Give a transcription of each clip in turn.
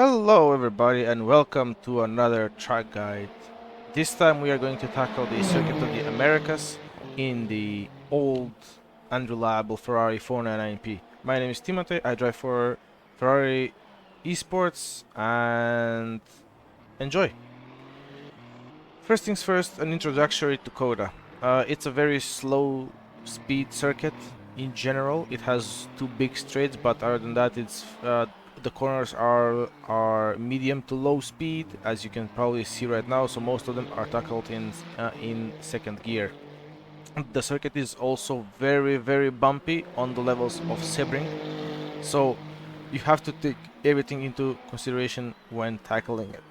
Hello everybody and welcome to another track guide. This time we are going to tackle the circuit of the Americas in the old and reliable Ferrari 499P. My name is Timothy, I drive for Ferrari Esports and enjoy. First things first, an introductory to COTA. It's a very slow speed circuit in general. It has two big straights, but other than that, the corners are medium to low speed, as you can probably see right now. So most of them are tackled in second gear. The circuit is also very bumpy on the levels of Sebring, so you have to take everything into consideration when tackling it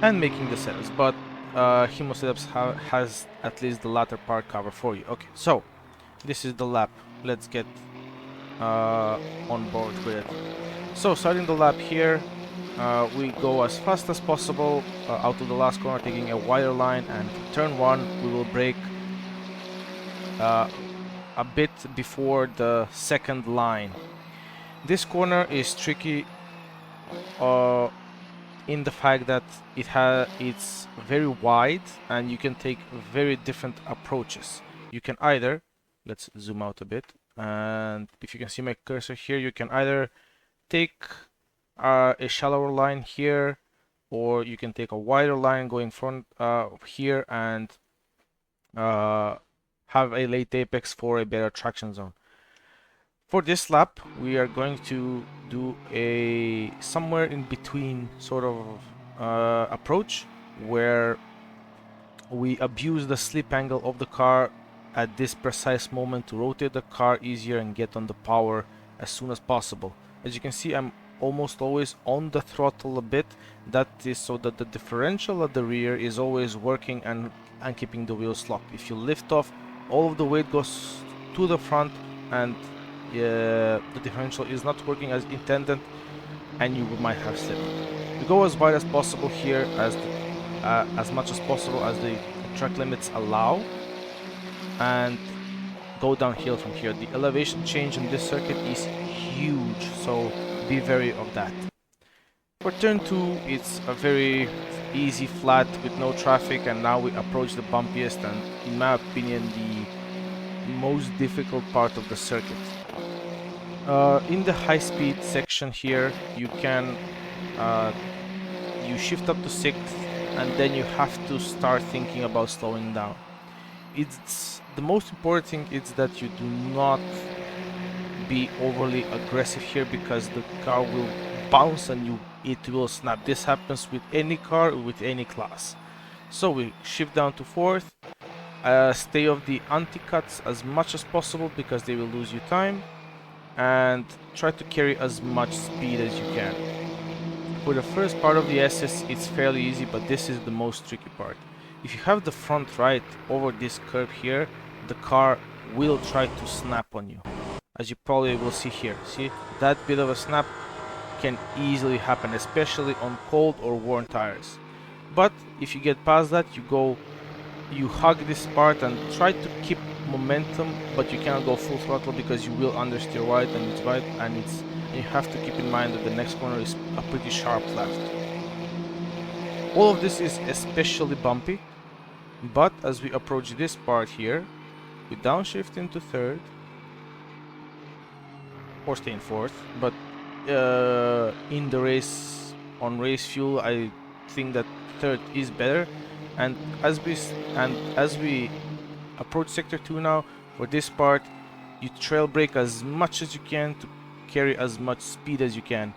and making the setups. But Hymo setups has at least the latter part covered for you. Okay, so this is the lap. Let's get on board with it. So starting the lap here, we go as fast as possible out of the last corner, taking a wider line, and turn one we will brake a bit before the second line. This corner is tricky in the fact that it's very wide and you can take very different approaches. You can either, let's zoom out a bit, and if you can see my cursor here, you can either take a shallower line here, or you can take a wider line going front here and have a late apex for a better traction zone. For this lap, we are going to do a somewhere in between sort of approach, where we abuse the slip angle of the car at this precise moment to rotate the car easier and get on the power as soon as possible. As you can see, I'm almost always on the throttle a bit. That is so that the differential at the rear is always working and keeping the wheels locked. If you lift off, all of the weight goes to the front and the differential is not working as intended and you might have slipped. We go as wide as possible here, as much as possible as the track limits allow, and go downhill from here. The elevation change in this circuit is huge, so be wary of that. For turn 2, it's a very easy flat with no traffic, and now we approach the bumpiest and, in my opinion, the most difficult part of the circuit. In the high speed section here, you can you shift up to 6th, and then you have to start thinking about slowing down. It's the most important thing is that you do not be overly aggressive here, because the car will bounce and it will snap. This happens with any car, with any class. So we shift down to 4th, stay off the anti-cuts as much as possible because they will lose you time, and try to carry as much speed as you can. For the first part of the esses, it's fairly easy, but this is the most tricky part. If you have the front right over this curve here, the car will try to snap on you, as you probably will see here. See, that bit of a snap can easily happen, especially on cold or worn tires. But if you get past that, you hug this part and try to keep momentum, but you cannot go full throttle because you will understeer right, and it's right, and you have to keep in mind that the next corner is a pretty sharp left. All of this is especially bumpy, but as we approach this part here, we downshift into 3rd, or stay in 4th, but in the race, on race fuel, I think that 3rd is better. And as we approach sector 2 now, for this part, you trail brake as much as you can to carry as much speed as you can.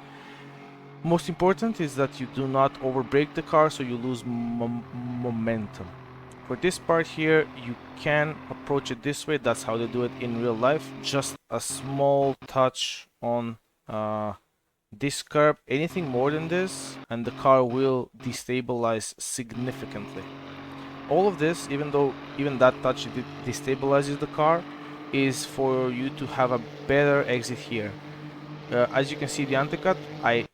Most important is that you do not over brake the car, so you lose momentum. For this part here, you can approach it this way. That's how they do it in real life. Just a small touch on this curb. Anything more than this and the car will destabilize significantly. All of this, even that touch destabilizes the car, is for you to have a better exit here. As you can see, the undercut, I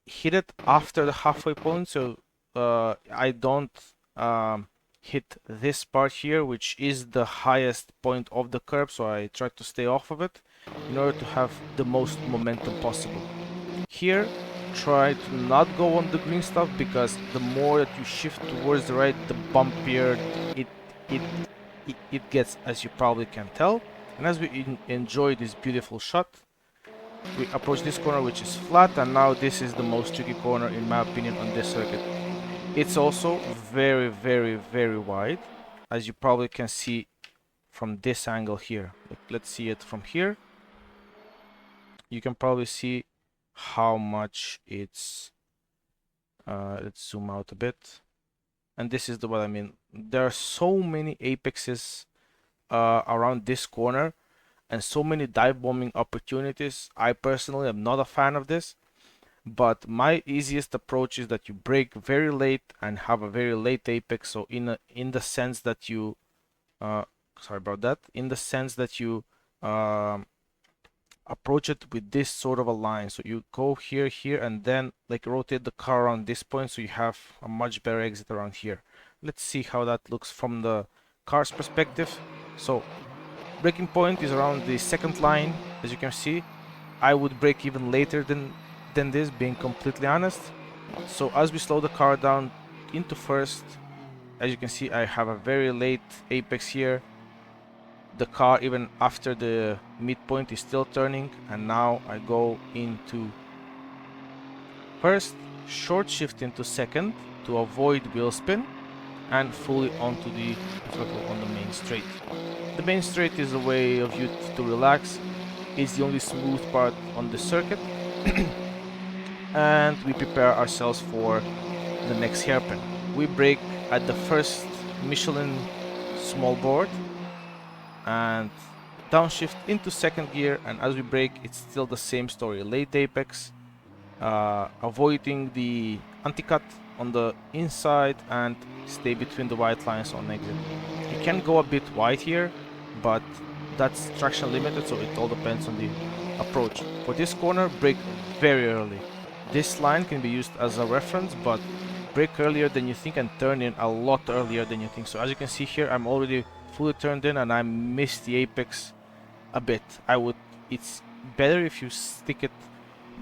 hit it after the halfway point, so I don't hit this part here, which is the highest point of the curb, so I try to stay off of it in order to have the most momentum possible. Here try to not go on the green stuff, because the more that you shift towards the right, the bumpier it it it gets, as you probably can tell. And as we enjoy this beautiful shot, we approach this corner, which is flat, and now this is the most tricky corner in my opinion on this circuit. It's also very, very, very wide, as you probably can see from this angle here. Let's see it from here. You can probably see how much it's let's zoom out a bit, and this is what I mean. There are so many apexes around this corner and so many dive bombing opportunities. I personally am not a fan of this, but my easiest approach is that you brake very late and have a very late apex. So in the sense that you sorry about that, in the sense that you approach it with this sort of a line. So you go here, here, and then like rotate the car around this point, so you have a much better exit around here. Let's see how that looks from the car's perspective. So braking point is around the second line, as you can see. I would brake even later than this, being completely honest. So as we slow the car down into first, as you can see, I have a very late apex here. The car, even after the midpoint, is still turning, and now I go into first, short shift into second to avoid wheel spin, and fully onto the throttle on the main straight. The main straight is a way of you to relax. It's the only smooth part on the circuit. And we prepare ourselves for the next hairpin. We brake at the first Michelin small board and downshift into second gear, and as we brake, it's still the same story. Late apex, avoiding the anti-cut on the inside, and stay between the white lines on exit. You can go a bit wide here, but that's traction limited, so it all depends on the approach. For this corner, brake very early. This line can be used as a reference, but brake earlier than you think and turn in a lot earlier than you think. So as you can see here, I'm already fully turned in and I missed the apex a bit. It's better if you stick it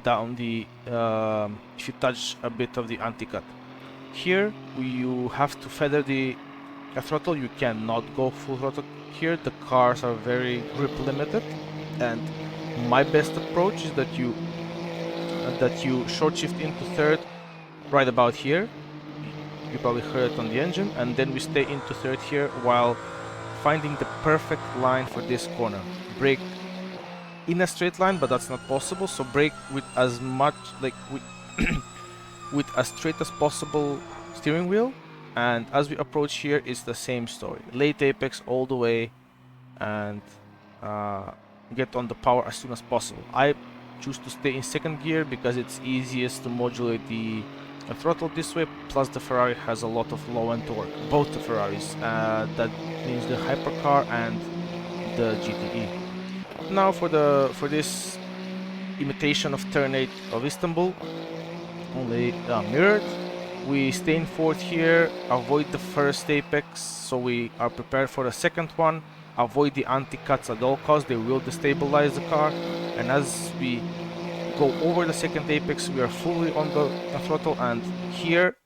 down the if you touch a bit of the anti-cut. Here you have to feather the throttle. You cannot go full throttle here. The cars are very grip limited, and my best approach is that you short shift into third right about here. You probably heard it on the engine, and then we stay into third here while finding the perfect line for this corner. Brake in a straight line, but that's not possible, so brake with as much, like with as straight as possible steering wheel. And as we approach here, it's the same story. Late apex all the way, and get on the power as soon as possible. I choose to stay in second gear because it's easiest to modulate the throttle this way, plus the Ferrari has a lot of low-end torque. Both the Ferraris, that means the hypercar and the GTE. Now for this imitation of turn 8 of Istanbul, only mirrored, we stay in fourth here, avoid the first apex, so we are prepared for the second one. Avoid the anti-cuts at all costs, they will destabilize the car, and as we go over the second apex, we are fully on the throttle. And here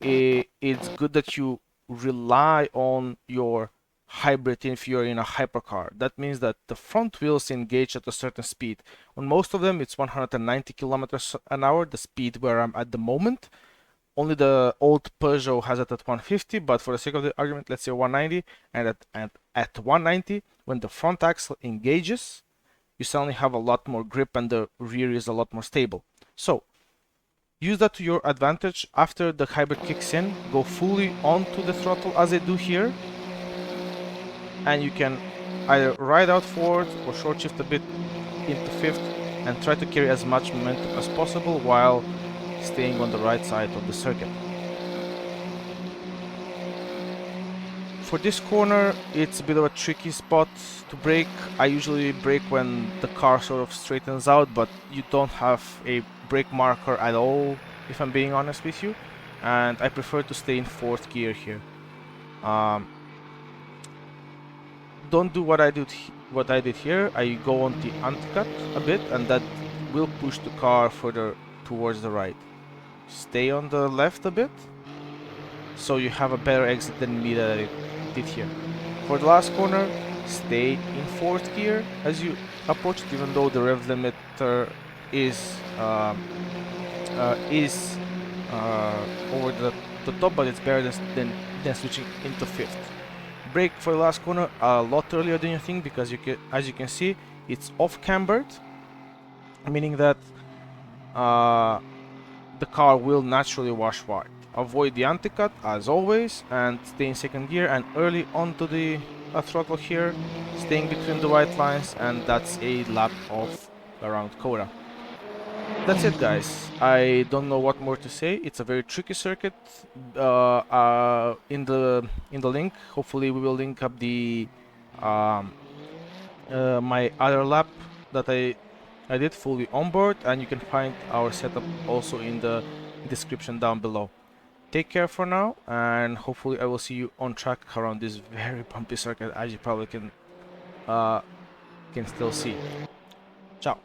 it's good that you rely on your hybrid if you're in a hypercar. That means that the front wheels engage at a certain speed. On most of them it's 190 kilometers an hour, the speed where I'm at the moment. Only the old Peugeot has it at 150, but for the sake of the argument, let's say 190. And at 190, when the front axle engages, you suddenly have a lot more grip and the rear is a lot more stable. So use that to your advantage. After the hybrid kicks in, go fully onto the throttle as I do here, and you can either ride out forward or short shift a bit into fifth and try to carry as much momentum as possible while staying on the right side of the circuit. For this corner, it's a bit of a tricky spot to brake. I usually brake when the car sort of straightens out, but you don't have a brake marker at all, if I'm being honest with you, and I prefer to stay in fourth gear here. Don't do what I did here. I go on the anti-cut a bit, and that will push the car further towards the right. Stay on the left a bit, so you have a better exit than me that I did here. For the last corner, stay in 4th gear as you approach it, even though the rev limiter is is over the top, but it's better than switching into 5th. Brake for the last corner a lot earlier than you think, because as you can see, it's off cambered, meaning that the car will naturally wash wide. Avoid the anti-cut as always and stay in 2nd gear and early onto the throttle here, staying between the white lines, and that's a lap of around COTA. That's it, guys. I don't know what more to say. It's a very tricky circuit. In the link, hopefully we will link up the my other lap that I did fully on board, and you can find our setup also in the description down below. Take care for now, and hopefully I will see you on track around this very bumpy circuit, as you probably can still see. Ciao.